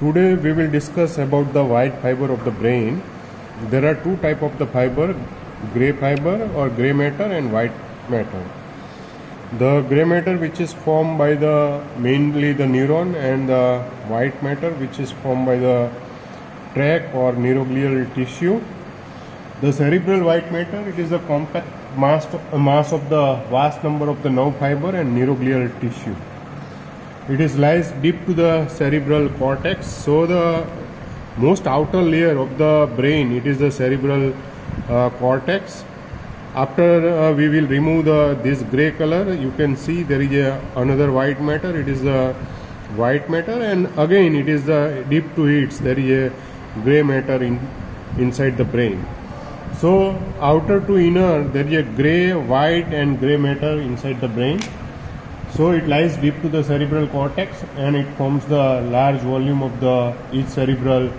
Today we will discuss about the white fiber of the brain. There are two types of the fiber, gray fiber or gray matter and white matter. The gray matter which is formed by mainly the neuron, and the white matter which is formed by the tract or neuroglial tissue. The cerebral white matter, it is a compact mass of the vast number of the nerve fiber and neuroglial tissue. It lies deep to the cerebral cortex. So the most outer layer of the brain, it is the cerebral cortex. After we will remove this gray color, you can see there is another white matter. It is the white matter, and again it is the deep to it. There is a gray matter inside the brain. So outer to inner, there is a gray, white, and gray matter inside the brain. So it lies deep to the cerebral cortex, and it forms the large volume of each cerebral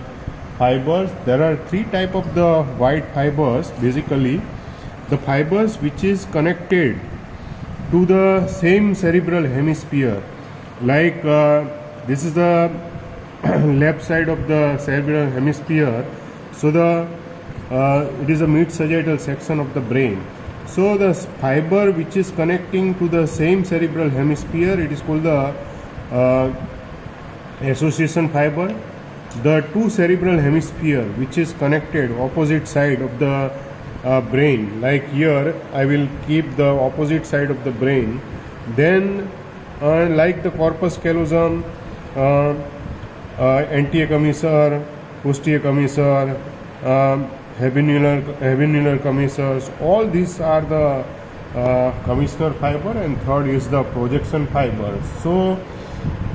fibers. There are three types of the white fibers. Basically, the fibers which is connected to the same cerebral hemisphere, like this is the left side of the cerebral hemisphere. So it is a mid-sagittal section of the brain. So the fiber which is connecting to the same cerebral hemisphere, it is called the association fiber. The two cerebral hemisphere which is connected opposite side of the brain, like here I will keep the opposite side of the brain. Then like the corpus callosum, anterior commissure, posterior commissure, habenular commissures, all these are the commissure fiber, and third is the projection fibers. So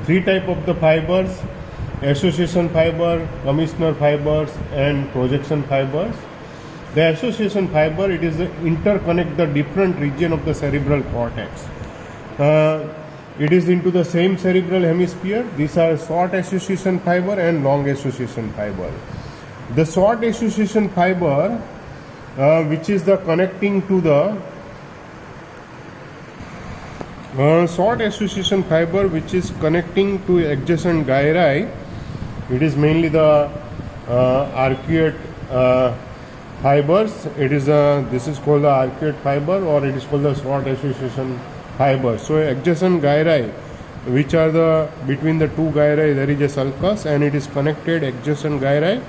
three types of the fibers: association fiber, commissure fibers, and projection fibers. The association fiber, it is interconnect the different region of the cerebral cortex. It is into the same cerebral hemisphere. These are short association fiber and long association fiber. The short association fiber, which is the connecting to the short association fiber which is connecting to adjacent gyri, it is mainly the arcuate fibers. This is called the arcuate fiber, or it is called the short association fiber. So adjacent gyri, which are between the two gyri, there is a sulcus, and it is connected adjacent gyri.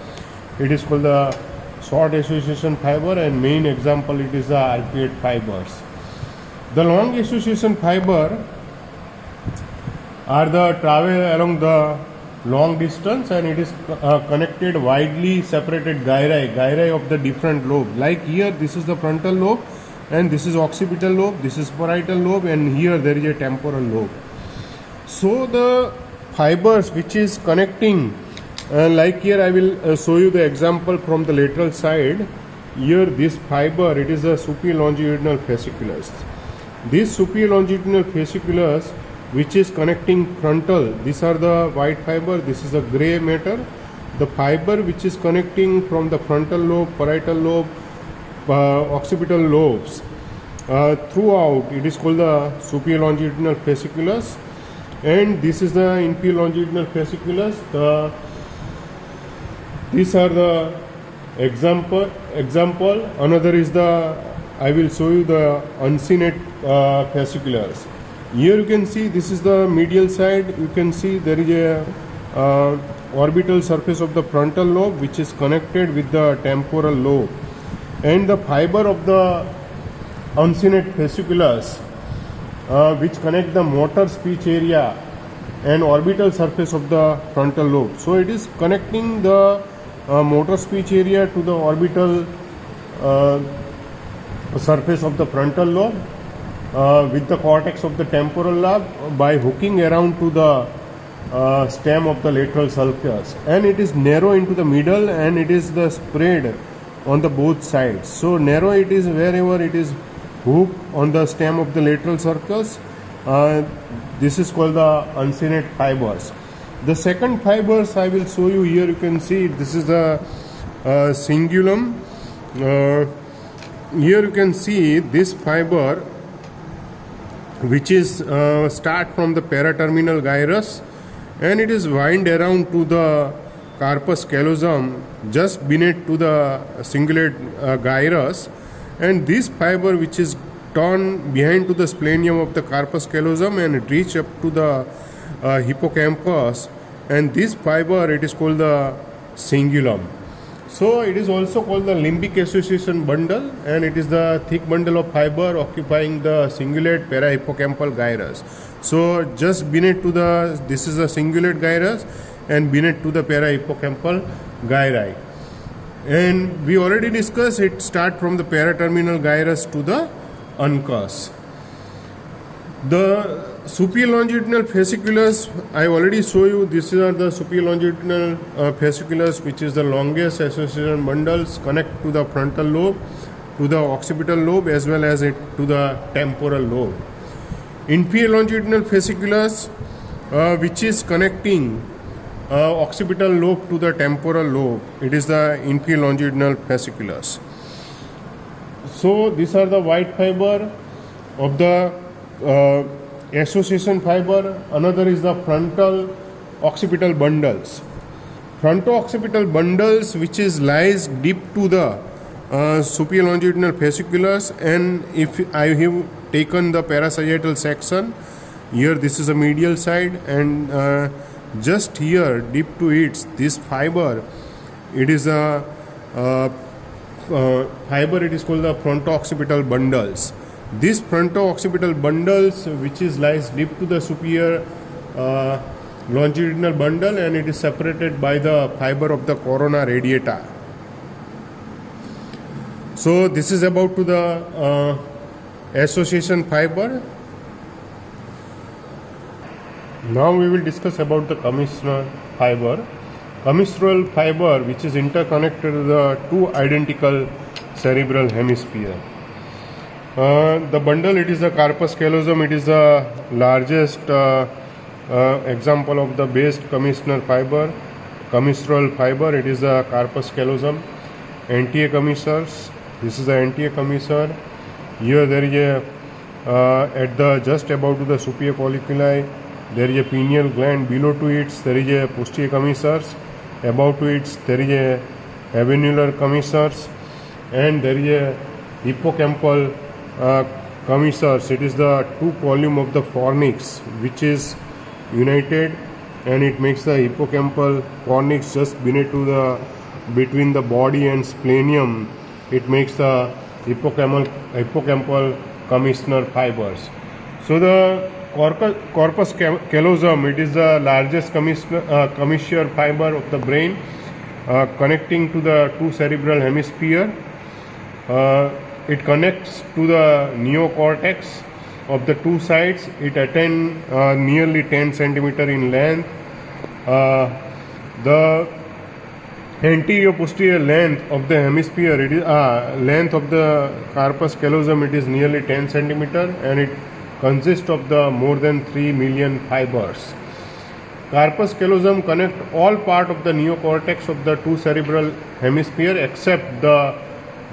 It is called the short association fiber, and main example it is the arcuate fibers. The long association fiber are the travel along the long distance, and it is connected widely separated gyri of the different lobe. Like here, this is the frontal lobe, and this is occipital lobe, this is parietal lobe, and here there is a temporal lobe. So the fibers which is connecting, like here I will show you the example from the lateral side. Here this fiber, it is a superior longitudinal fasciculus. This superior longitudinal fasciculus which is connecting frontal, these are the white fiber, this is a gray matter. The fiber which is connecting from the frontal lobe, parietal lobe, occipital lobes throughout, it is called the superior longitudinal fasciculus, and this is the inferior longitudinal fasciculus. These are the example. Another is I will show you the uncinate fasciculus. Here you can see this is the medial side. You can see there is a orbital surface of the frontal lobe which is connected with the temporal lobe, and the fiber of the uncinate fasciculus which connect the motor speech area and orbital surface of the frontal lobe. So it is connecting the motor speech area to the orbital surface of the frontal lobe with the cortex of the temporal lobe by hooking around to the stem of the lateral sulcus, and it is narrow into the middle, and it is the spread on the both sides. So narrow it is wherever it is hooked on the stem of the lateral sulcus. This is called the uncinate fibers. The second fibers I will show you here. You can see this is the cingulum. Here you can see this fiber which is start from the paraterminal gyrus and it is wind around to the carpus callosum just beneath to the cingulate gyrus, and this fiber which is torn behind to the splenium of the carpus callosum and reach up to the hippocampus, and this fiber it is called the cingulum. So it is also called the limbic association bundle, and it is the thick bundle of fiber occupying the cingulate parahippocampal gyrus. So just beneath to the, this is the cingulate gyrus, and beneath to the parahippocampal gyri. And we already discussed it start from the paraterminal gyrus to the uncus. The superior longitudinal fasciculus, I already show you. These are the superior longitudinal fasciculus, which is the longest association bundles, connect to the frontal lobe, to the occipital lobe, as well as it to the temporal lobe. Inferior longitudinal fasciculus, which is connecting occipital lobe to the temporal lobe, it is the inferior longitudinal fasciculus. So these are the white fiber of the association fiber. Another is the frontal occipital bundles. Frontal occipital bundles, which is lies deep to the superior longitudinal fasciculus, and if I have taken the parasagittal section, here this is a medial side, and just here deep to it, this fiber, it is a fiber, it is called the fronto-occipital bundles. This fronto-occipital bundles, which is lies deep to the superior longitudinal bundle, and it is separated by the fiber of the corona radiata. So this is about to the association fiber. Now we will discuss about the commissural fiber. Commissural fiber, which is interconnected to the two identical cerebral hemisphere. The bundle, it is the carpus callosum. It is the largest example of the based commissural fiber. Commissural fiber, it is the carpus callosum. Anterior commissures, this is the anterior commissure. Here there is a at the just above to the superior colliculi, there is a pineal gland. Below to it there is a posterior commissures. Above to it there is a habenular commissures, and there is a hippocampal commissures. It is the two column of the fornix which is united, and it makes the hippocampal fornix just beneath to the between the body and splenium. It makes the hippocampal commissural fibers. So the corpus callosum, it is the largest commissure fiber of the brain, connecting to the two cerebral hemisphere. It connects to the neocortex of the two sides. It attains nearly 10 centimeter in length. The anterior posterior length of the hemisphere, it is length of the corpus callosum, it is nearly 10 centimeter, and it consists of the more than 3 million fibers. Corpus callosum connect all part of the neocortex of the two cerebral hemisphere except the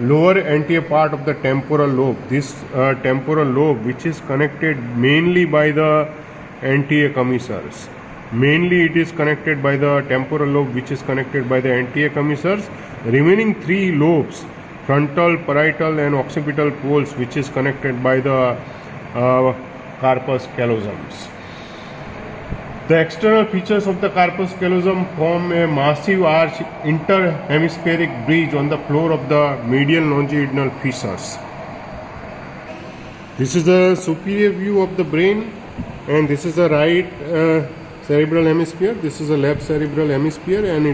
lower anterior part of the temporal lobe. This temporal lobe, which is connected mainly by the anterior commissures. Mainly it is connected by the temporal lobe, which is connected by the anterior commissures. Remaining three lobes, frontal, parietal and occipital poles, which is connected by the corpus callosums. The external features of the corpus callosum form a massive arch interhemispheric bridge on the floor of the medial longitudinal fissures. This is the superior view of the brain, and this is the right cerebral hemisphere. This is the left cerebral hemisphere, and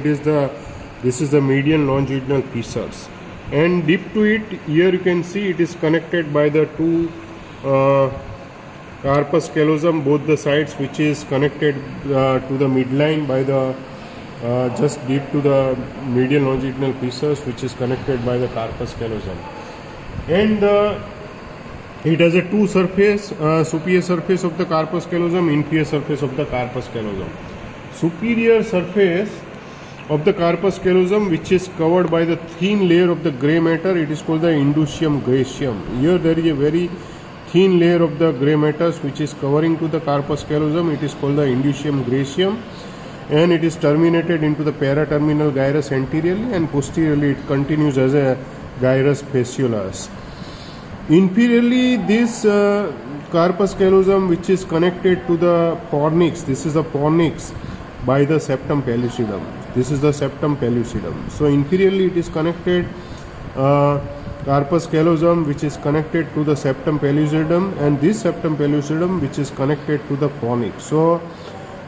this is the medial longitudinal fissures. And deep to it, here you can see it is connected by the two corpus callosum, both the sides, which is connected to the midline by the just deep to the medial longitudinal fissures, which is connected by the corpus callosum. And it has a two surface, superior surface of the corpus callosum, inferior surface of the corpus callosum. Superior surface of the corpus callosum, which is covered by the thin layer of the grey matter, it is called the indusium gracium. Here there is a very thin layer of the grey matter which is covering to the corpus callosum. It is called the indusium gracium. and it is terminated into the paraterminal gyrus anteriorly, and posteriorly it continues as a gyrus fasciolus. Inferiorly, this corpus callosum, which is connected to the fornix, this is the fornix, by the septum pellucidum. This is the septum pellucidum. So inferiorly it is connected, corpus callosum, which is connected to the septum pellucidum, and this septum pellucidum, which is connected to the fornix. So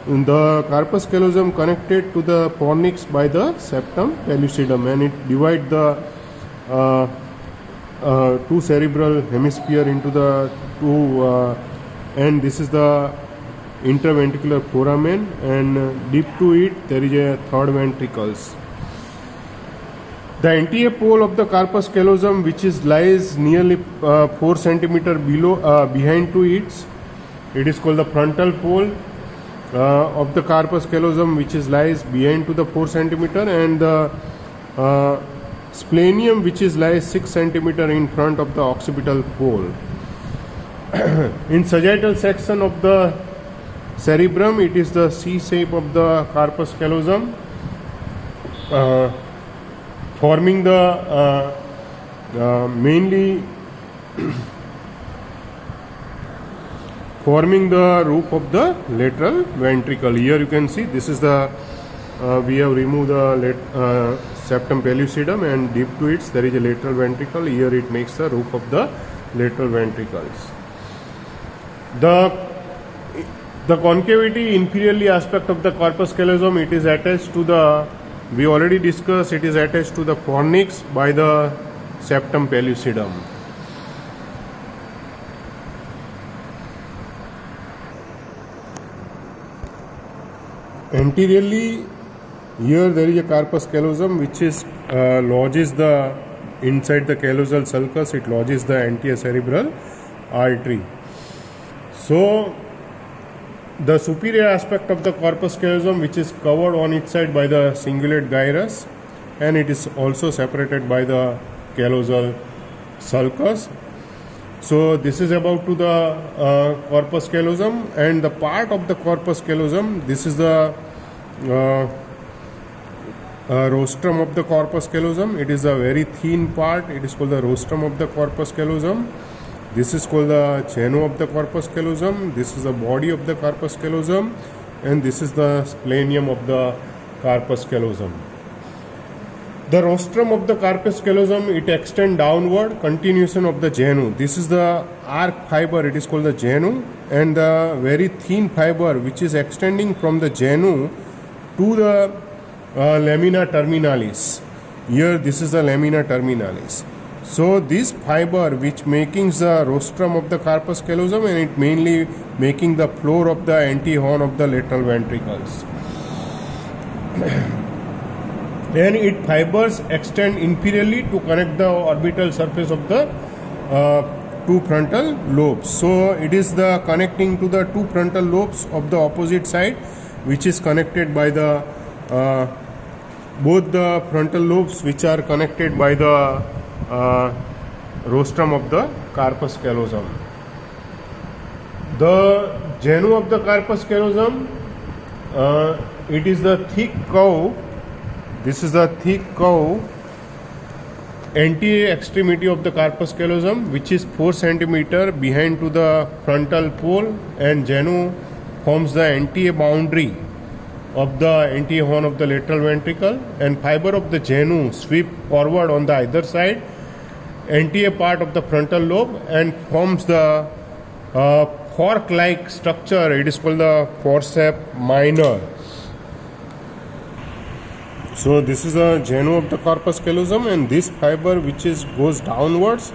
the corpus callosum connected to the fornix by the septum pellucidum, and it divides the two cerebral hemisphere into the two, and this is the interventricular foramen, and deep to it there is a third ventricles. The anterior pole of the corpus callosum, which is lies nearly 4 cm below, behind to it is called the frontal pole of the corpus callosum, which is lies behind to the 4 cm, and the splenium, which is lies 6 cm in front of the occipital pole. In sagittal section of the cerebrum, it is the C shape of the corpus callosum, forming the mainly forming the roof of the lateral ventricle. Here you can see this is the we have removed the septum pellucidum, and deep to it there is a lateral ventricle. Here it makes the roof of the lateral ventricles. The concavity inferiorly aspect of the corpus callosum, it is attached to the, we already discussed, it is attached to the fornix by the septum pellucidum. Anteriorly, here there is a corpus callosum which is lodges the inside the callosal sulcus, it lodges the anterior cerebral artery. So the superior aspect of the corpus callosum, which is covered on its side by the cingulate gyrus, and it is also separated by the callosal sulcus. So this is about to the corpus callosum, and the part of the corpus callosum, this is the rostrum of the corpus callosum. It is a very thin part, it is called the rostrum of the corpus callosum. This is called the genu of the corpus callosum. This is the body of the corpus callosum, and this is the splenium of the corpus callosum. The rostrum of the corpus callosum, it extends downward, continuation of the genu. This is the arc fiber, it is called the genu, and the very thin fiber which is extending from the genu to the lamina terminalis. Here this is the lamina terminalis. So this fiber which making the rostrum of the corpus callosum, and it mainly making the floor of the antihorn of the lateral ventricles. And its fibers extend inferiorly to connect the orbital surface of the two frontal lobes. So it is the connecting to the two frontal lobes of the opposite side, which is connected by the both the frontal lobes, which are connected by the rostrum of the corpus callosum. The genu of the corpus callosum, it is the thick curve. This is the thick curve anterior extremity of the corpus callosum, which is 4 cm behind to the frontal pole, and genu forms the anterior boundary of the anterior horn of the lateral ventricle, and fiber of the genu sweep forward on the either side anterior part of the frontal lobe and forms the fork-like structure. It is called the forceps minor. So this is the genu of the corpus callosum, and this fiber which is goes downwards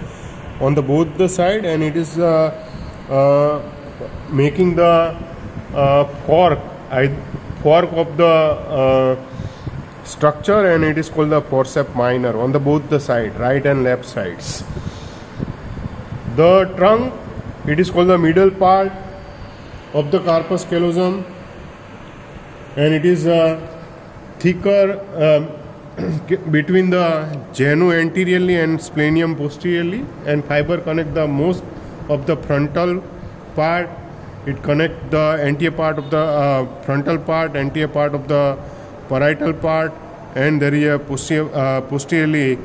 on the both the side, and it is making the fork of the structure, and it is called the forceps minor on the both the side, right and left sides. The trunk, it is called the middle part of the corpus callosum, and it is thicker between the genu anteriorly and splenium posteriorly, and fiber connect the most of the frontal part It connects the anterior part of the frontal part, anterior part of the parietal part, and there is a posteriorly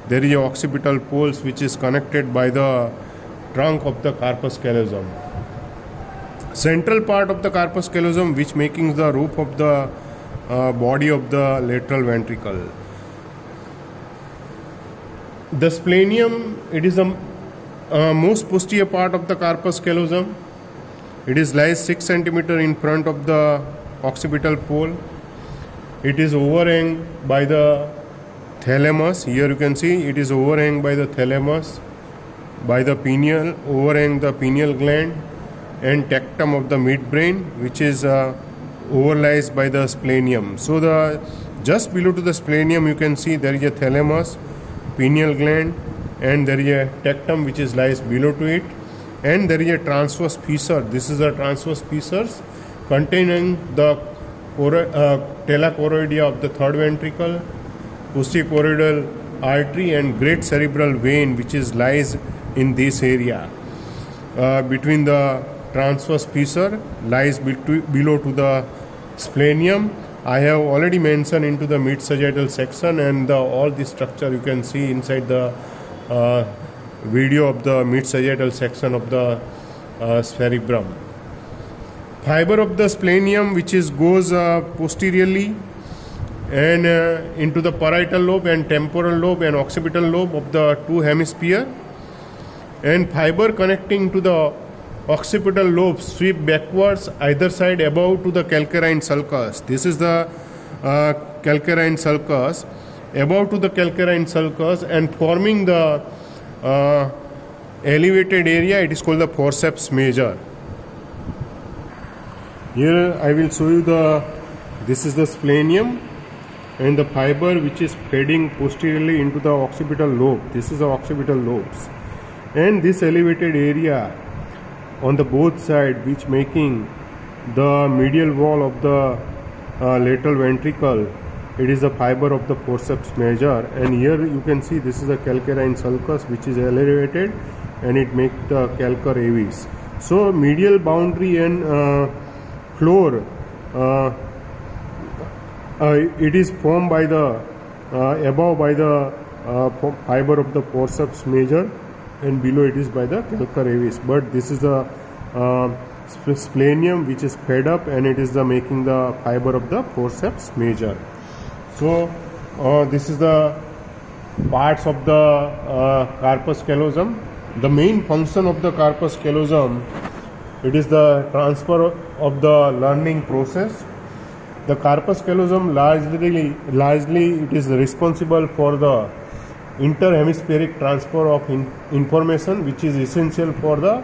there is a occipital pulse which is connected by the trunk of the corpus callosum. Central part of the corpus callosum which making the roof of the body of the lateral ventricle. The splenium, it is the most posterior part of the corpus callosum. It is lies 6 cm in front of the occipital pole. It is overhang by the thalamus. Here you can see it is overhang by the thalamus, by the pineal, overhang the pineal gland and tectum of the midbrain, which is overlies by the splenium. So the just below to the splenium you can see there is a thalamus, pineal gland, and there is a tectum which is lies below to it, and there is a transverse fissure. This is a transverse fissures containing the telachoroidea of the third ventricle, posterior choroidal artery, and great cerebral vein which is lies in this area. Between the transverse fissure lies below to the splenium. I have already mentioned into the mid-sagittal section, and all the structure you can see inside the video of the mid-sagittal section of the cerebrum. Fiber of the splenium which is goes posteriorly and into the parietal lobe and temporal lobe and occipital lobe of the two hemisphere, and fiber connecting to the occipital lobe sweep backwards either side above to the calcarine sulcus. This is the calcarine sulcus, above to the calcarine sulcus, and forming the elevated area. It is called the forceps major. Here I will show you this is the splenium and the fiber which is feeding posteriorly into the occipital lobe. This is the occipital lobes, and this elevated area on the both side which making the medial wall of the lateral ventricle. It is the fiber of the forceps major, and here you can see this is a calcarine sulcus which is elevated, and it makes the calcar avis. So medial boundary and floor it is formed by the above by the fiber of the forceps major, and below it is by the calcar avis. But this is the splenium which is fed up, and it is the making the fiber of the forceps major. So this is the parts of the corpus callosum. The main function of the corpus callosum, it is the transfer of the learning process. The corpus callosum largely it is responsible for the interhemispheric transfer of information, which is essential for the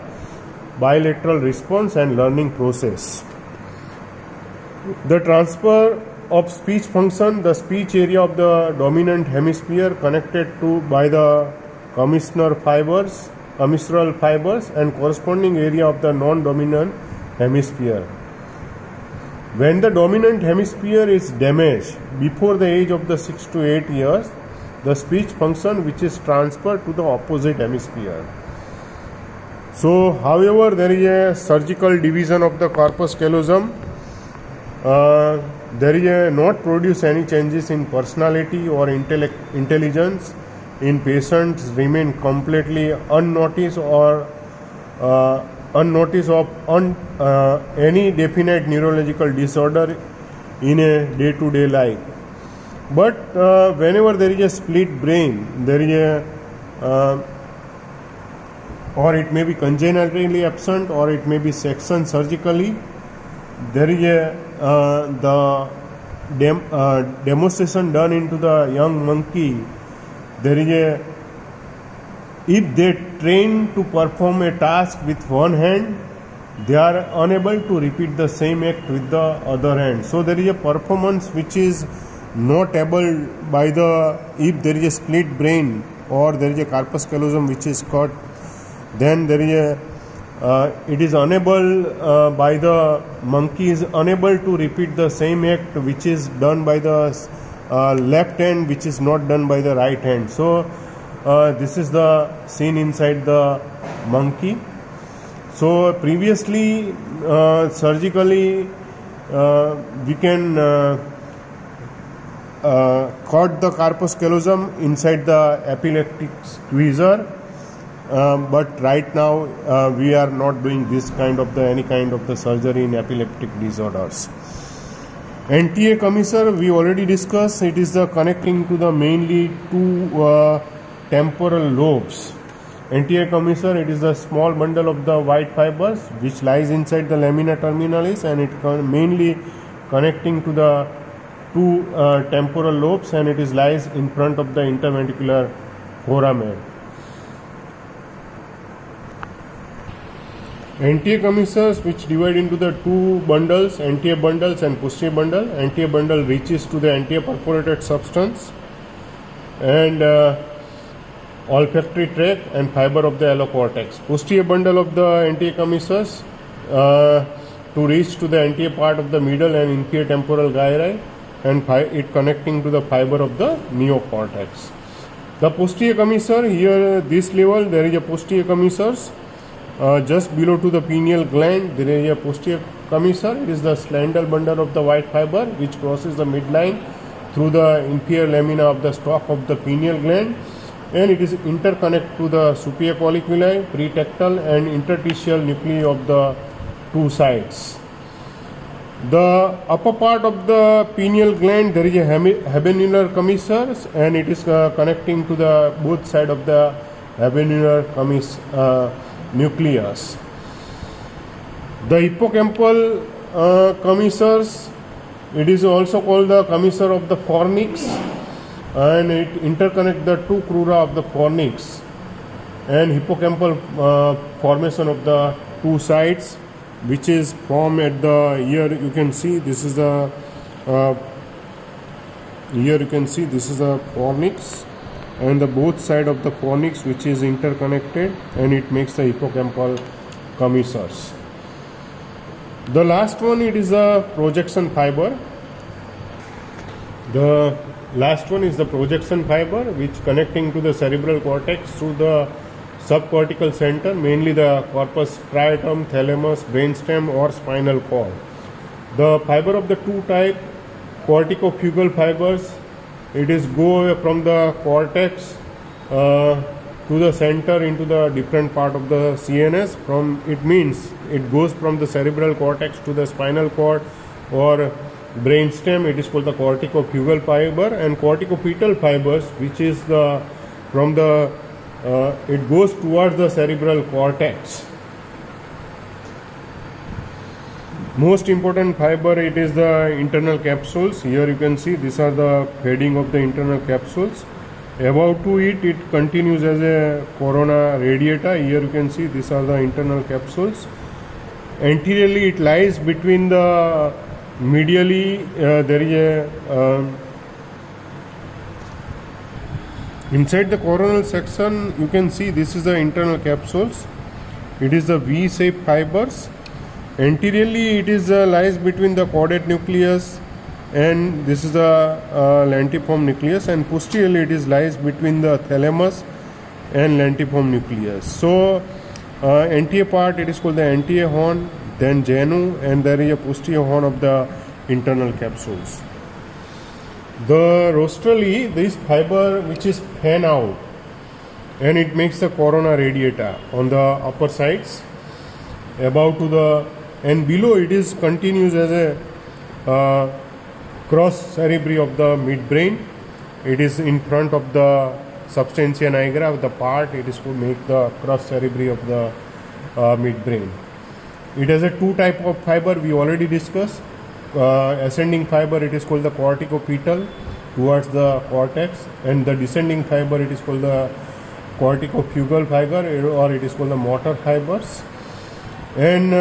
bilateral response and learning process. The transfer of speech function, the speech area of the dominant hemisphere connected to by the commissural fibers, and corresponding area of the non-dominant hemisphere. When the dominant hemisphere is damaged before the age of the 6 to 8 years, the speech function which is transferred to the opposite hemisphere. So however, there is a surgical division of the corpus callosum. There is a not produce any changes in personality or intelligence in patients remain completely unnoticed or unnoticed of any definite neurological disorder in a day-to-day life. But whenever there is a split brain, there is a or it may be congenitally absent, or it may be sectioned surgically. There is a demonstration done into the young monkey. There is a, if they train to perform a task with one hand, they are unable to repeat the same act with the other hand. So there is a performance which is not able by the, if there is a split brain or there is a corpus callosum which is cut, then there is a it is unable by the monkey is unable to repeat the same act which is done by the left hand, which is not done by the right hand. So this is the scene inside the monkey. So previously, surgically, we can cut the corpus callosum inside the epileptic tweezer, but right now we are not doing this kind of any kind of the surgery in epileptic disorders. Anterior commissure we already discussed. It is the connecting to the mainly two temporal lobes. Anterior commissure, it is the small bundle of the white fibers which lies inside the lamina terminalis, and it mainly connecting to the two temporal lobes, and it is lies in front of the interventricular foramen. Anterior commissures, which divide into the two bundles, anterior bundles and posterior bundle. Anterior bundle reaches to the anterior perforated substance and olfactory tract and fiber of the allocortex. Posterior bundle of the anterior commissures to reach to the anterior part of the middle and inferior temporal gyri, and it connecting to the fiber of the neocortex. The posterior commissure, here this level there is a posterior commissures. Just below to the pineal gland there is a posterior commissure. It is the slender bundle of the white fiber which crosses the midline through the inferior lamina of the stalk of the pineal gland, and it is interconnect to the superior colliculi, pretectal and interstitial nuclei of the two sides. The upper part of the pineal gland there is a habenular commissures, and it is connecting to the both side of the habenular nucleus. The hippocampal commissures, it is also called the commissure of the fornix, and it interconnect the two crura of the fornix and hippocampal formation of the two sides, which is formed at the here you can see this is the here you can see this is the fornix, and the both side of the fornix which is interconnected, and it makes the hippocampal commissures. The last one, it is a projection fiber. The last one is the projection fiber which connecting to the cerebral cortex through the subcortical center, mainly the corpus striatum, thalamus, brainstem or spinal cord. The fiber of the two type, corticofugal fibers, it is go from the cortex to the center into the different part of the CNS. From it means it goes from the cerebral cortex to the spinal cord or brainstem. It is called the corticofugal fiber, and corticopetal fibers, which is the from the it goes towards the cerebral cortex. Most important fiber, it is the internal capsules. Here you can see these are the heading of the internal capsules. Above to it, it continues as a corona radiata. Here you can see these are the internal capsules. Anteriorly, it lies between the medially there is a inside the coronal section. You can see this is the internal capsules. It is the V-shaped fibers. Anteriorly, it is lies between the caudate nucleus, and this is the lentiform nucleus, and posteriorly it is lies between the thalamus and lentiform nucleus. So anterior part, it is called the anterior horn, then genu, and there is a posterior horn of the internal capsules. The rostrally, this fiber which is fan out, and it makes the corona radiata on the upper sides. Above to the and below it is continues as a cross cerebri of the midbrain. It is in front of the substantia nigra of the part. It is to make the cross cerebri of the midbrain. It has a two type of fiber we already discussed. Ascending fiber, it is called the corticopetal towards the cortex, and the descending fiber, it is called the corticofugal fiber, or it is called the motor fibers. And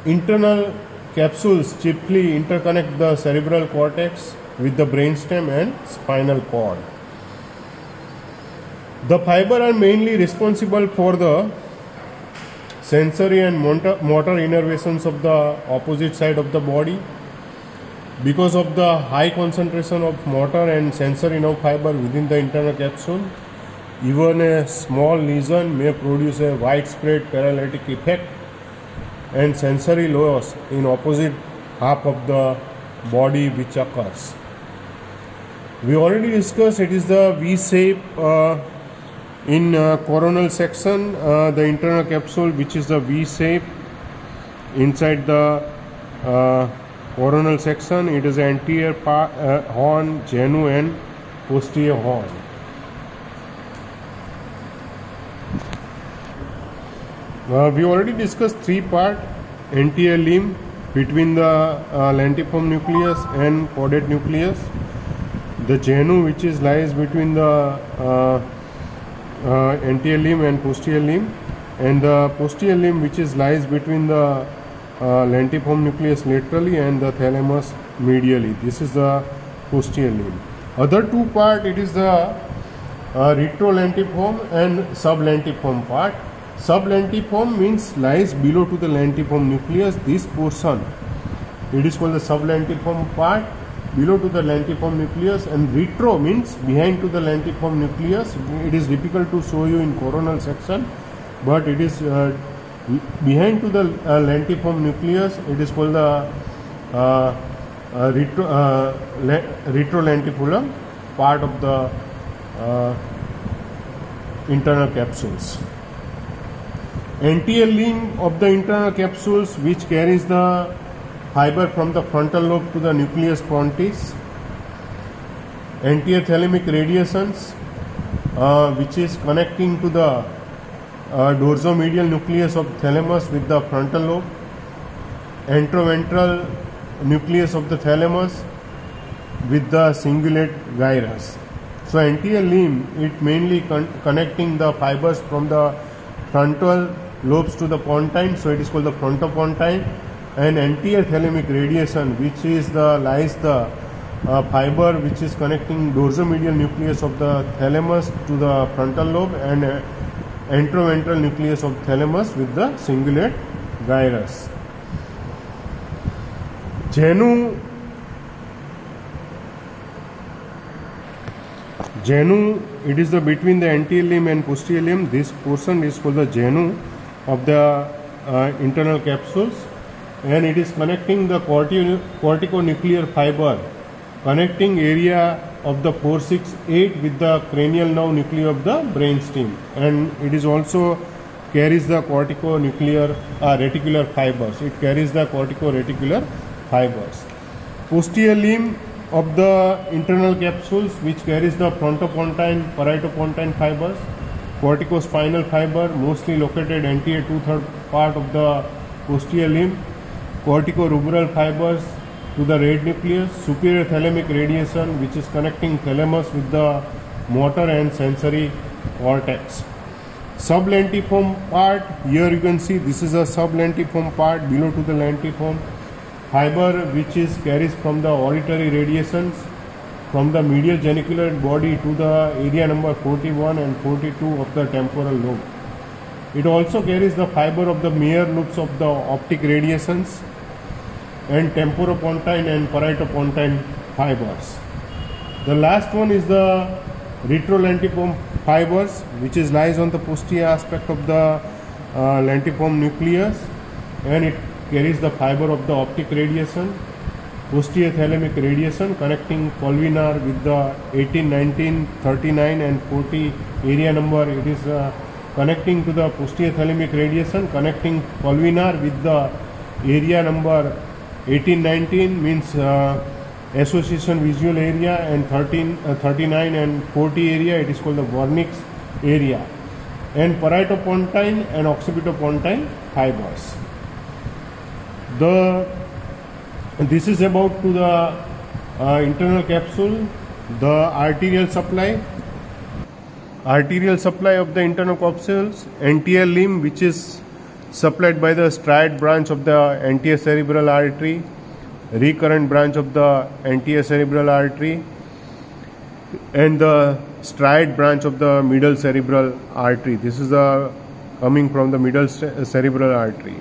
internal capsules chiefly interconnect the cerebral cortex with the brainstem and spinal cord. The fiber are mainly responsible for the sensory and motor innervations of the opposite side of the body. Because of the high concentration of motor and sensory nerve fiber within the internal capsule, even a small lesion may produce a widespread paralytic effect and sensory loss in opposite half of the body which occurs. We already discussed it is the V shape in coronal section, the internal capsule which is the V shape inside the coronal section. It is anterior horn, genu and posterior horn. We already discussed three parts: anterior limb between the lentiform nucleus and caudate nucleus, the genu which is lies between the anterior limb and posterior limb, and the posterior limb which is lies between the lentiform nucleus laterally and the thalamus medially. This is the posterior limb. Other two part, it is the retrolentiform and sublentiform part. Sublentiform means lies below to the lentiform nucleus. This portion, it is called the sublentiform part, below to the lentiform nucleus, and retro means behind to the lentiform nucleus. It is difficult to show you in coronal section, but it is behind to the lentiform nucleus. It is called the retrolenticular part of the internal capsules. Anterior limb of the internal capsules which carries the fiber from the frontal lobe to the nucleus pontis. Anterior thalamic radiations which is connecting to the dorsomedial nucleus of thalamus with the frontal lobe. Antroventral nucleus of the thalamus with the cingulate gyrus. So anterior limb, it mainly connecting the fibers from the frontal lobes to the pontine, so it is called the frontopontine. And anterior thalamic radiation, which is the fiber which is connecting dorsomedial nucleus of the thalamus to the frontal lobe, and antroventral nucleus of thalamus with the cingulate gyrus. Genu, it is the between the anterior limb and posterior limb. This portion is called the genu of the internal capsules, and it is connecting the corticonuclear fiber connecting area of the 468 with the cranial nerve nuclei of the brainstem, and it is also carries the corticonuclear reticular fibers. It carries the cortico-reticular fibers. Posterior limb of the internal capsules which carries the frontopontine, parietopontine fibers, corticospinal fiber mostly located anterior 2/3 part of the posterior limb, corticoruberal fibers to the red nucleus, superior thalamic radiation which is connecting thalamus with the motor and sensory cortex. Sublentiform part, here you can see this is a sublentiform part below to the lentiform. Fiber which is carries from the auditory radiations from the medial genicular body to the area number 41 and 42 of the temporal lobe. It also carries the fiber of the Meyer loops of the optic radiations and temporopontine and parietopontine fibers. The last one is the retrolentiform fibers, which is lies on the posterior aspect of the lentiform nucleus, and it carries the fiber of the optic radiation, posterior thalamic radiation connecting pulvinar with the 18, 19, 39 and 40 area number. It is connecting to the posterior thalamic radiation connecting pulvinar with the area number 18, 19 means association visual area, and 39 and 40 area, it is called the Wernicke's area, and parietopontine and occipitopontine fibers. This is about to the internal capsule. The arterial supply of the internal capsules: anterior limb which is supplied by the striate branch of the anterior cerebral artery, recurrent branch of the anterior cerebral artery, and the striate branch of the middle cerebral artery. This is coming from the middle cerebral artery.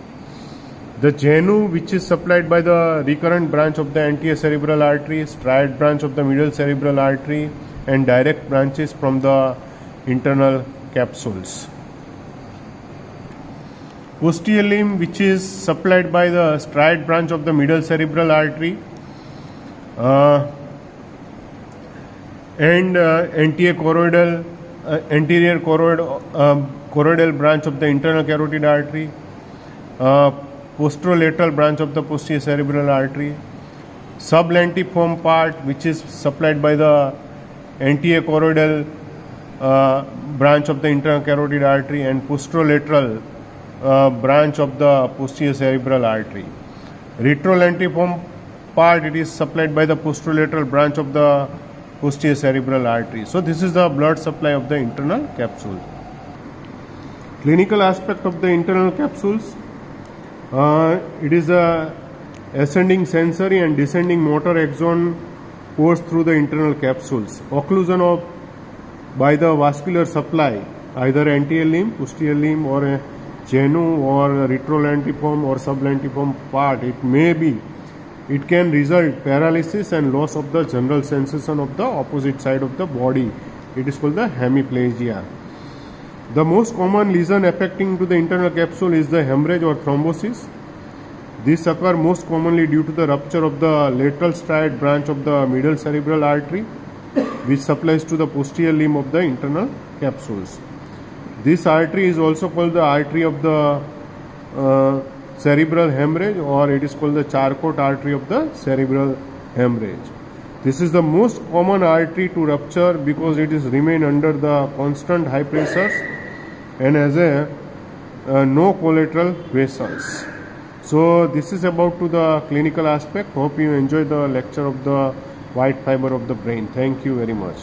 The genu which is supplied by the recurrent branch of the anterior cerebral artery, striate branch of the middle cerebral artery, and direct branches from the internal capsules. posterior limb which is supplied by the striate branch of the middle cerebral artery, and anterior choroidal branch of the internal carotid artery, posterolateral branch of the posterior cerebral artery, sublentiform part which is supplied by the anterior choroidal branch of the internal carotid artery, and posterolateral branch of the posterior cerebral artery. Retrolentiform part, it is supplied by the posterolateral branch of the posterior cerebral artery. So this is the blood supply of the internal capsule. Clinical aspect of the internal capsules, it is a ascending sensory and descending motor axon course through the internal capsules. Occlusion by the vascular supply, either anterior limb, posterior limb, or a genu, or a retrolentiform or sublentiform part, it can result paralysis and loss of the general sensation of the opposite side of the body. It is called the hemiplegia. The most common lesion affecting to the internal capsule is the hemorrhage or thrombosis. This occurs most commonly due to the rupture of the lateral striate branch of the middle cerebral artery, which supplies to the posterior limb of the internal capsules. This artery is also called the artery of the cerebral hemorrhage, or it is called the Charcot artery of the cerebral hemorrhage. This is the most common artery to rupture because it is remain under the constant high pressures and has no collateral vessels. So this is about to the clinical aspect. Hope you enjoy the lecture of the white fiber of the brain. Thank you very much.